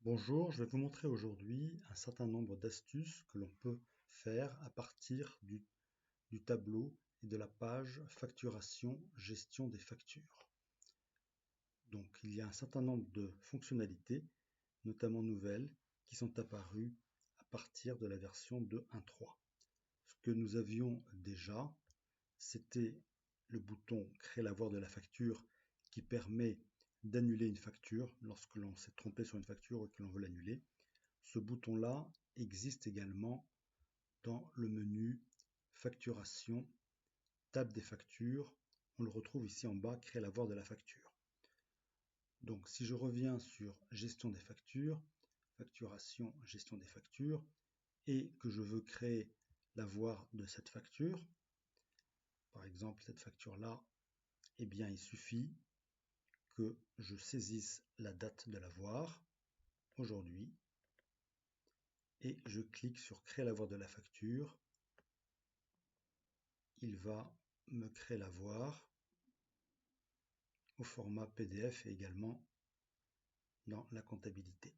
Bonjour, je vais vous montrer aujourd'hui un certain nombre d'astuces que l'on peut faire à partir du tableau et de la page facturation, gestion des factures. Donc il y a un certain nombre de fonctionnalités, notamment nouvelles, qui sont apparues à partir de la version 2.1.3. Ce que nous avions déjà, c'était le bouton Créer l'avoir de la facture qui permet d'annuler une facture lorsque l'on s'est trompé sur une facture et que l'on veut l'annuler. Ce bouton-là existe également dans le menu Facturation, table des factures. On le retrouve ici en bas, Créer l'avoir de la facture. Donc si je reviens sur Gestion des factures, Facturation, Gestion des factures, et que je veux créer l'avoir de cette facture, par exemple cette facture-là, eh bien il suffit que je saisisse la date de l'avoir, aujourd'hui, et je clique sur Créer l'avoir de la facture. Il va me créer l'avoir au format PDF et également dans la comptabilité.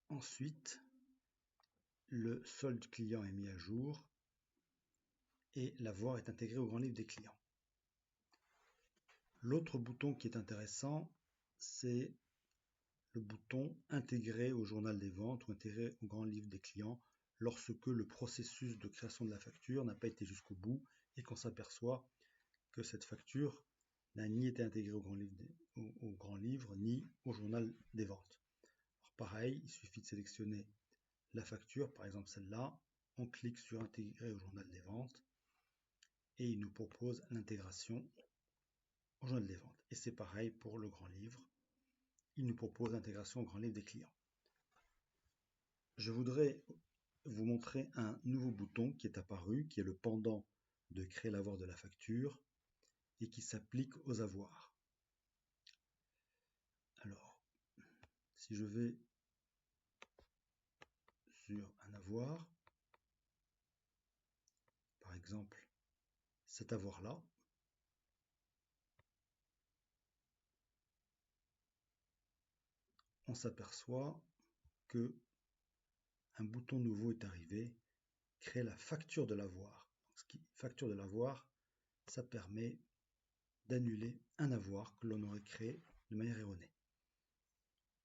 Ensuite, le solde client est mis à jour et l'avoir est intégré au grand livre des clients. L'autre bouton qui est intéressant, c'est le bouton intégrer au journal des ventes ou intégrer au grand livre des clients lorsque le processus de création de la facture n'a pas été jusqu'au bout et qu'on s'aperçoit que cette facture n'a ni été intégrée au grand livre ni au journal des ventes. Alors pareil, il suffit de sélectionner la facture, par exemple celle-là, on clique sur intégrer au journal des ventes et il nous propose l'intégration au journal des ventes. Et c'est pareil pour le grand livre, il nous propose l'intégration au grand livre des clients. Je voudrais vous montrer un nouveau bouton qui est apparu, qui est le pendant de créer l'avoir de la facture et qui s'applique aux avoirs. Alors, si je vais sur un avoir, par exemple cet avoir-là, on s'aperçoit que un bouton nouveau est arrivé, créer la facture de l'avoir. Facture de l'avoir, ça permet d'annuler un avoir que l'on aurait créé de manière erronée.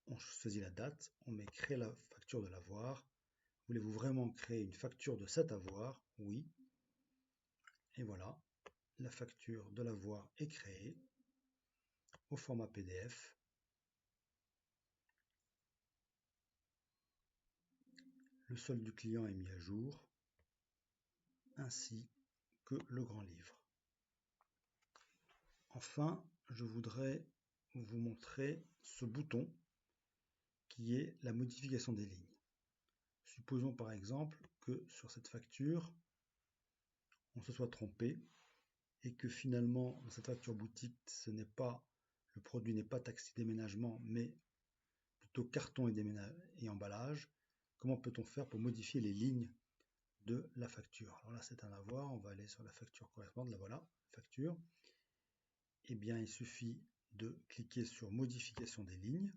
On choisit la date, on met créer la facture de l'avoir. Voulez-vous vraiment créer une facture de cet avoir? Oui. Et voilà, la facture de l'avoir est créée au format PDF. Le solde du client est mis à jour, ainsi que le grand livre. Enfin, je voudrais vous montrer ce bouton qui est la modification des lignes. Supposons par exemple que sur cette facture, on se soit trompé et que finalement, dans cette facture boutique, le produit n'est pas taxi déménagement, mais plutôt carton et emballage. Comment peut-on faire pour modifier les lignes de la facture? Alors là, c'est un avoir, on va aller sur la facture correspondante, la voilà, facture. Eh bien, il suffit de cliquer sur modification des lignes.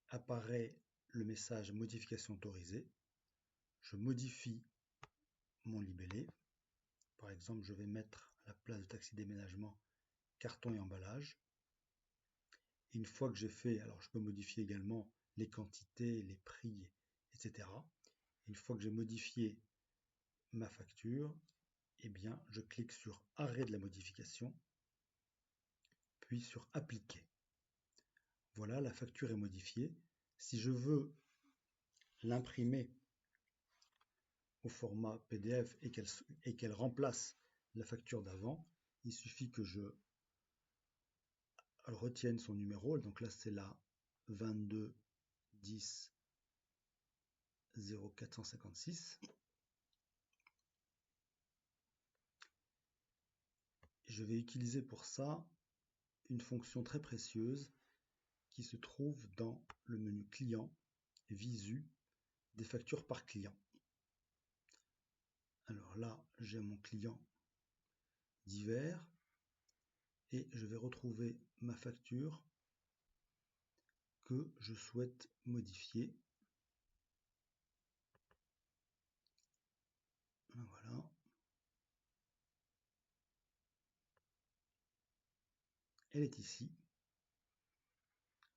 Apparaît le message modification autorisée. Je modifie mon libellé. Par exemple, je vais mettre à la place de taxi déménagement carton et emballage. Une fois que j'ai fait, alors je peux modifier également les quantités, les prix, etc. Une fois que j'ai modifié ma facture, eh bien, je clique sur arrêt de la modification, puis sur appliquer. Voilà, la facture est modifiée. Si je veux l'imprimer au format PDF et qu'elle remplace la facture d'avant, il suffit que je retienne son numéro. Donc là, c'est la 22 10 0456. Je vais utiliser pour ça une fonction très précieuse qui se trouve dans le menu client, visu, des factures par client. Alors là, j'ai mon client divers et je vais retrouver ma facture que je souhaite modifier. Voilà. Elle est ici.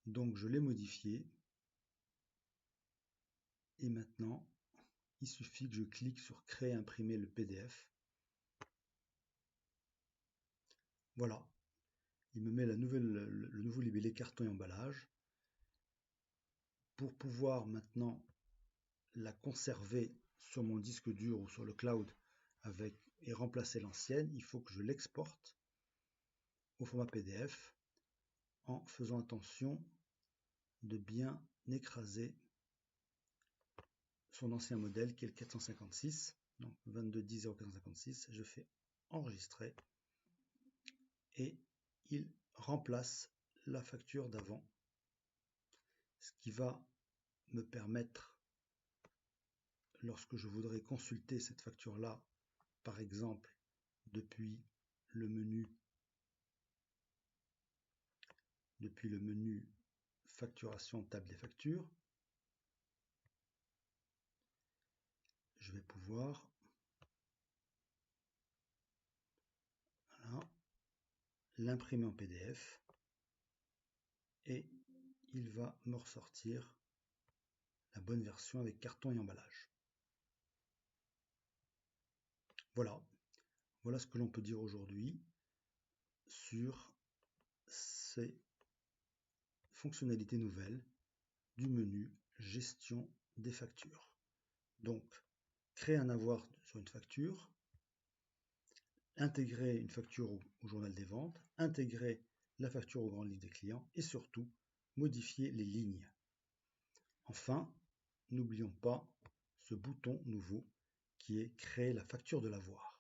Donc je l'ai modifiée. Et maintenant, il suffit que je clique sur Créer, imprimer le PDF. Voilà. Il me met le nouveau libellé carton et emballage. Pour pouvoir maintenant la conserver sur mon disque dur ou sur le cloud et remplacer l'ancienne, il faut que je l'exporte au format PDF en faisant attention de bien écraser son ancien modèle qui est le 456, donc 2210-0456. Je fais enregistrer et il remplace la facture d'avant, ce qui va me permettre, lorsque je voudrais consulter cette facture-là, par exemple depuis le menu facturation, table des factures, je vais pouvoir l'imprimer en PDF et il va me ressortir la bonne version avec carton et emballage. Voilà, voilà ce que l'on peut dire aujourd'hui sur ces fonctionnalités nouvelles du menu gestion des factures. Donc, créer un avoir sur une facture, intégrer une facture au journal des ventes, intégrer la facture au grand livre des clients et surtout modifier les lignes. Enfin, n'oublions pas ce bouton nouveau qui est créer la facture de l'avoir.